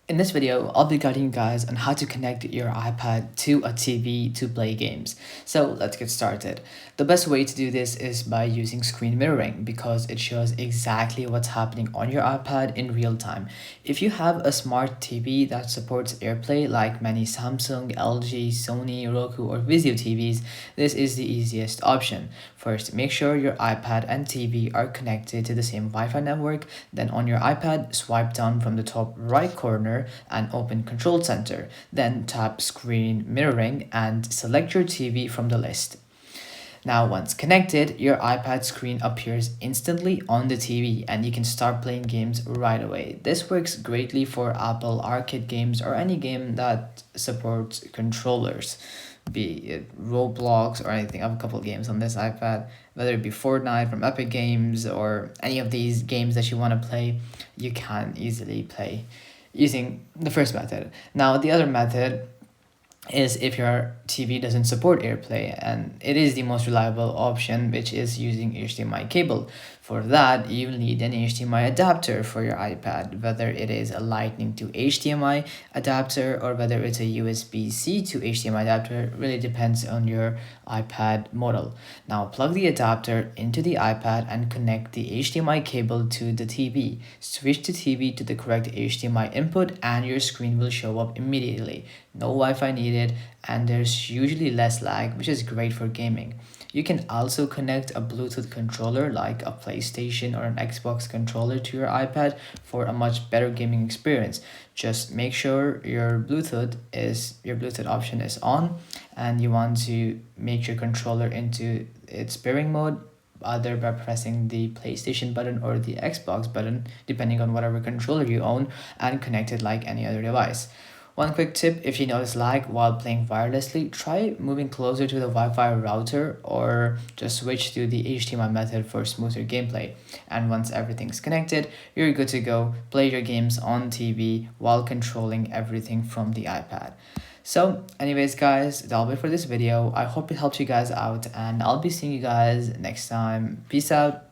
In this video, I'll be guiding you guys on how to connect your iPad to a TV to play games. So let's get started. The best way to do this is by using screen mirroring because it shows exactly what's happening on your iPad in real time. If you have a smart TV that supports AirPlay like many Samsung, LG, Sony, Roku, or Vizio TVs, this is the easiest option. First, make sure your iPad and TV are connected to the same Wi-Fi network. Then on your iPad, swipe down from the top right corner and open Control Center. Then tap Screen Mirroring and select your TV from the list. Now, once connected, your iPad screen appears instantly on the TV and you can start playing games right away. This works greatly for Apple Arcade games or any game that supports controllers, be it Roblox or anything. I have a couple of games on this iPad, whether it be Fortnite from Epic Games or any of these games that you want to play, you can easily play using the first method. Now, the other method is if your TV doesn't support AirPlay, and it is the most reliable option, which is using HDMI cable. For that, you will need an HDMI adapter for your iPad, whether it is a Lightning to HDMI adapter or whether it's a USB-C to HDMI adapter, really depends on your iPad model. Now plug the adapter into the iPad and connect the HDMI cable to the TV. Switch the TV to the correct HDMI input and your screen will show up immediately. No Wi-Fi needed, and there's usually less lag, which is great for gaming. You can also connect a Bluetooth controller like a PlayStation or an Xbox controller to your iPad for a much better gaming experience. Just make sure your Bluetooth option is on and you want to make your controller into its pairing mode either by pressing the PlayStation button or the Xbox button depending on whatever controller you own and connect it like any other device. One quick tip, if you notice lag while playing wirelessly, try moving closer to the Wi-Fi router or just switch to the HDMI method for smoother gameplay. And once everything's connected, you're good to go. Play your games on TV while controlling everything from the iPad. So anyways guys, that'll be it for this video. I hope it helped you guys out and I'll be seeing you guys next time. Peace out.